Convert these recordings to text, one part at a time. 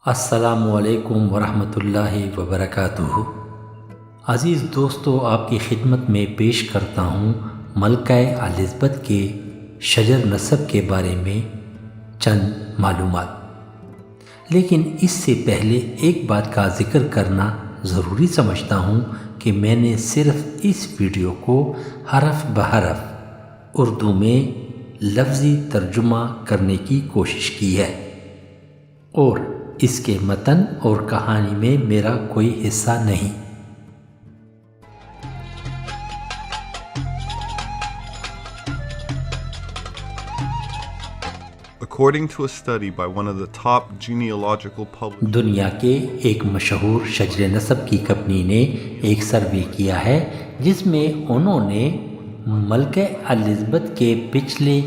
السلام علیکم ورحمۃ اللہ وبرکاتہ۔ عزیز دوستو، آپ کی خدمت میں پیش کرتا ہوں ملکہ الزبتھ کے شجر نسب کے بارے میں چند معلومات، لیکن اس سے پہلے ایک بات کا ذکر کرنا ضروری سمجھتا ہوں کہ میں نے صرف اس ویڈیو کو حرف بحرف اردو میں لفظی ترجمہ کرنے کی کوشش کی ہے، اور اس کے متن اور کہانی میں میرا کوئی حصہ نہیں۔ According to a study by one of the top genealogical publishers, دنیا کے ایک مشہور شجر نسب کی کمپنی نے ایک سروے کیا ہے جس میں انہوں نے ملکہ الزبتھ کے پچھلے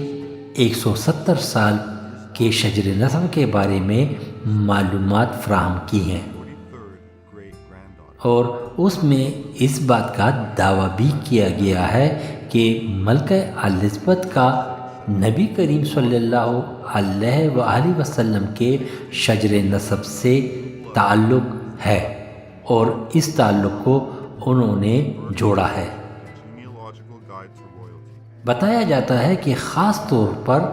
170 سال کے شجر نسب کے بارے میں معلومات فراہم کی ہیں، 43rd great-granddaughter. اور اس میں اس بات کا دعویٰ بھی کیا گیا ہے کہ ملکہ الزبتھ کا نبی کریم صلی اللہ علیہ وآلہ وسلم کے شجر نسب سے تعلق ہے، اور اس تعلق کو انہوں نے جوڑا ہے۔ Genealogical Guide to Royalty. بتایا جاتا ہے کہ خاص طور پر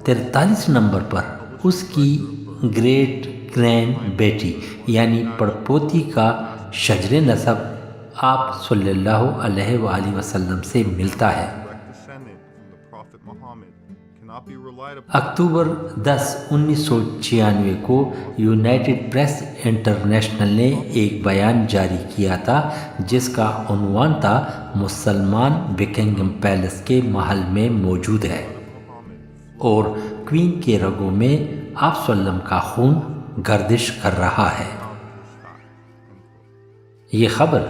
43 نمبر پر اس کی گریٹ گرینڈ بیٹی یعنی پڑپوتی کا شجر نسب آپ صلی اللہ علیہ وآلہ وسلم سے ملتا ہے۔ Direct descendant from the Prophet Muhammad cannot be relied upon. اکتوبر 10 1996 کو یونائٹڈ پریس انٹرنیشنل نے ایک بیان جاری کیا تھا جس کا عنوان تھا مسلمان بکنگم پیلس کے محل میں موجود ہے، اور کوئین کے رگوں میں آپ صلی اللہ علیہ وسلم کا خون گردش کر رہا ہے۔ یہ خبر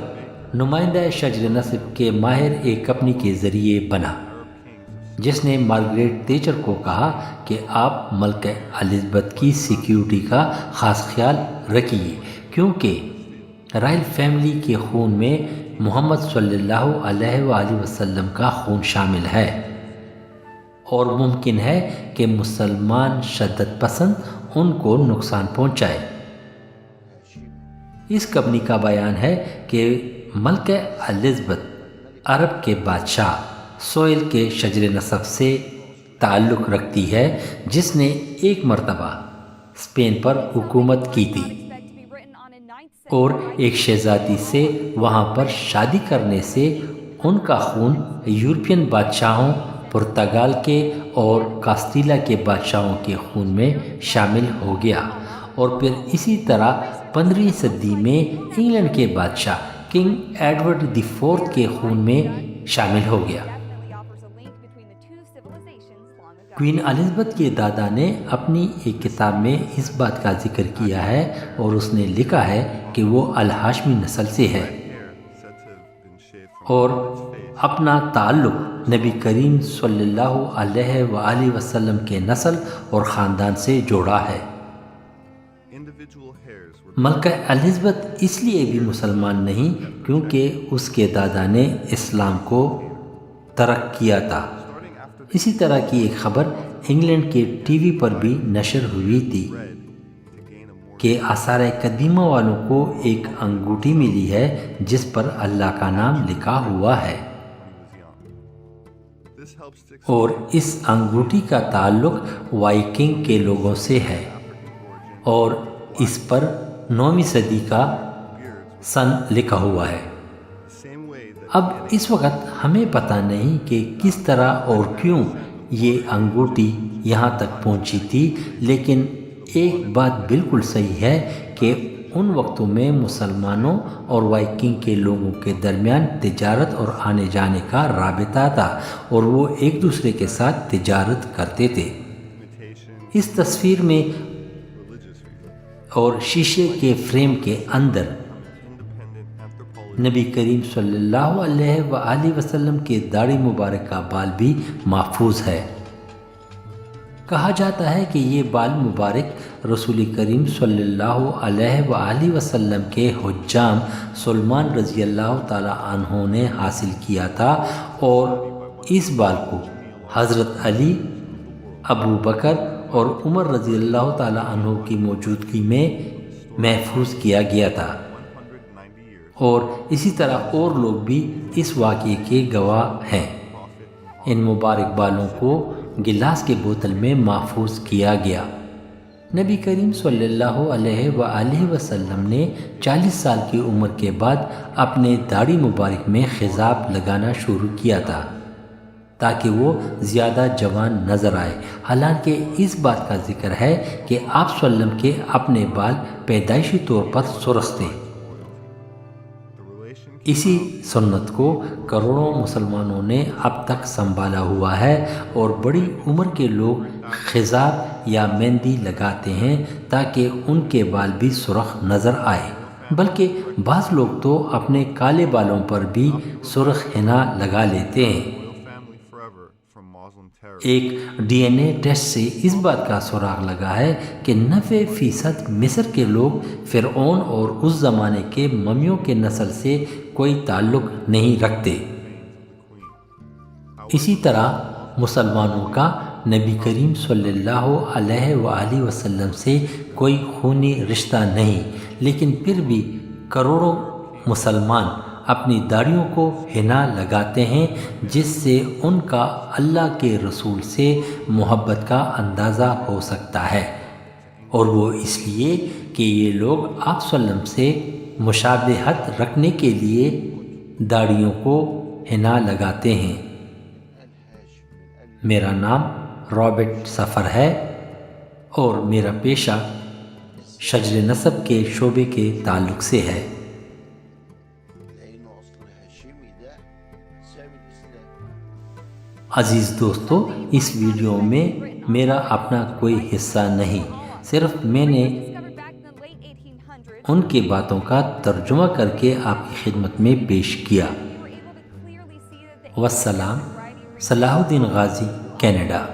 نمائندہ شجر نسب کے ماہر ایک کمپنی کے ذریعے بنا، جس نے مارگریٹ تیچر کو کہا کہ آپ ملکہ الزبتھ کی سیکیورٹی کا خاص خیال رکھیے، کیونکہ رائل فیملی کے خون میں محمد صلی اللہ علیہ وآلہ وسلم کا خون شامل ہے، اور ممکن ہے کہ مسلمان شدت پسند ان کو نقصان پہنچائے۔ اس کمپنی کا بیان ہے کہ ملکہ الزبتھ عرب کے بادشاہ سوئل کے شجر نسب سے تعلق رکھتی ہے، جس نے ایک مرتبہ اسپین پر حکومت کی تھی، اور ایک شہزادی سے وہاں پر شادی کرنے سے ان کا خون یورپین بادشاہوں، پرتگال کے اور کاستیلا کے بادشاہوں کے خون میں شامل ہو گیا، اور پھر اسی طرح 15ویں صدی میں انگلینڈ کے بادشاہ کنگ ایڈورڈ دی فورتھ کے خون میں شامل ہو گیا۔ کوئین الزبتھ کے دادا نے اپنی ایک کتاب میں اس بات کا ذکر کیا ہے، اور اس نے لکھا ہے کہ وہ الہاشمی نسل سے ہے، Said to have been shaved from اور اپنا تعلق نبی کریم صلی اللہ علیہ وآلہ وسلم کے نسل اور خاندان سے جوڑا ہے۔ individual hairs were ملکہ الزبتھ اس لیے بھی مسلمان نہیں کیونکہ اس کے دادا نے اسلام کو ترک کیا تھا۔ starting after اسی طرح کی ایک خبر انگلینڈ کے ٹی وی پر بھی نشر ہوئی تھی red to gain a more. کہ آثار قدیمہ والوں کو ایک انگوٹھی ملی ہے جس پر اللہ کا نام لکھا ہوا ہے، This helps to اور اس انگوٹھی کا تعلق وائکنگ کے لوگوں سے ہے، اور اس پر 9ویں صدی کا سن لکھا ہوا ہے۔ the same way that اب اس وقت ہمیں پتہ نہیں کہ کس طرح اور کیوں یہ انگوٹھی یہاں تک پہنچی تھی، لیکن ایک بات بالکل صحیح ہے کہ ان وقتوں میں مسلمانوں اور وائکنگ کے لوگوں کے درمیان تجارت اور آنے جانے کا رابطہ تھا، اور وہ ایک دوسرے کے ساتھ تجارت کرتے تھے۔ imitation, اس تصویر میں religious reason, اور شیشے کے فریم کے اندر independent anthropology, نبی کریم صلی اللہ علیہ وآلہ وسلم کے داڑھی مبارک کا بال بھی محفوظ ہے۔ کہا جاتا ہے کہ یہ بال مبارک رسول کریم صلی اللہ علیہ وآلہ وسلم کے حجام سلمان رضی اللہ تعالی عنہ نے حاصل کیا تھا، اور اس بال کو حضرت علی، ابو بکر اور عمر رضی اللہ تعالی عنہ کی موجودگی میں محفوظ کیا گیا تھا، 190 years, اور اسی طرح اور لوگ بھی اس واقعے کے گواہ ہیں۔ ان مبارک بالوں کو گلاس کے بوتل میں محفوظ کیا گیا۔ نبی کریم صلی اللہ علیہ وآلہ وسلم نے 40 سال کی عمر کے بعد اپنے داڑھی مبارک میں خضاب لگانا شروع کیا تھا تاکہ وہ زیادہ جوان نظر آئے، حالانکہ اس بات کا ذکر ہے کہ آپ صلی اللہ علیہ وسلم کے اپنے بال پیدائشی طور پر سرخ تھے۔ the relation اسی سنت کو کروڑوں مسلمانوں نے اب تک سنبھالا ہوا ہے، اور بڑی عمر کے لوگ خضاب یا مہندی لگاتے ہیں تاکہ ان کے بال بھی سرخ نظر آئے، بلکہ بعض لوگ تو اپنے کالے بالوں پر بھی سرخ حنا لگا لیتے ہیں۔ royal family forever from Muslim terror. ایک ڈی این اے ٹیسٹ سے اس بات کا سراغ لگا ہے کہ 90% مصر کے لوگ فرعون اور اس زمانے کے ممیوں کے نسل سے کوئی تعلق نہیں رکھتے۔ اسی طرح مسلمانوں کا نبی کریم صلی اللہ علیہ وآلہ وسلم سے کوئی خونی رشتہ نہیں، لیکن پھر بھی کروڑوں مسلمان اپنی داڑھیوں کو حنا لگاتے ہیں، جس سے ان کا اللہ کے رسول سے محبت کا اندازہ ہو سکتا ہے، اور وہ اس لیے کہ یہ لوگ آپ صلی اللہ علیہ وسلم سے مشابہت رکھنے کے لیے داڑھیوں کو حنا لگاتے ہیں۔ میرا نام رابرٹ سفر ہے اور میرا پیشہ شجر نسب کے شعبے کے تعلق سے ہے۔ لأنه أصل هاشمي ده سامي الإسلام. عزیز دوستو، اس ویڈیو میں میرا اپنا کوئی حصہ نہیں، صرف میں نے ان کی باتوں کا ترجمہ کر کے آپ کی خدمت میں پیش کیا۔ والسلام، صلاح الدین غازی، کینیڈا۔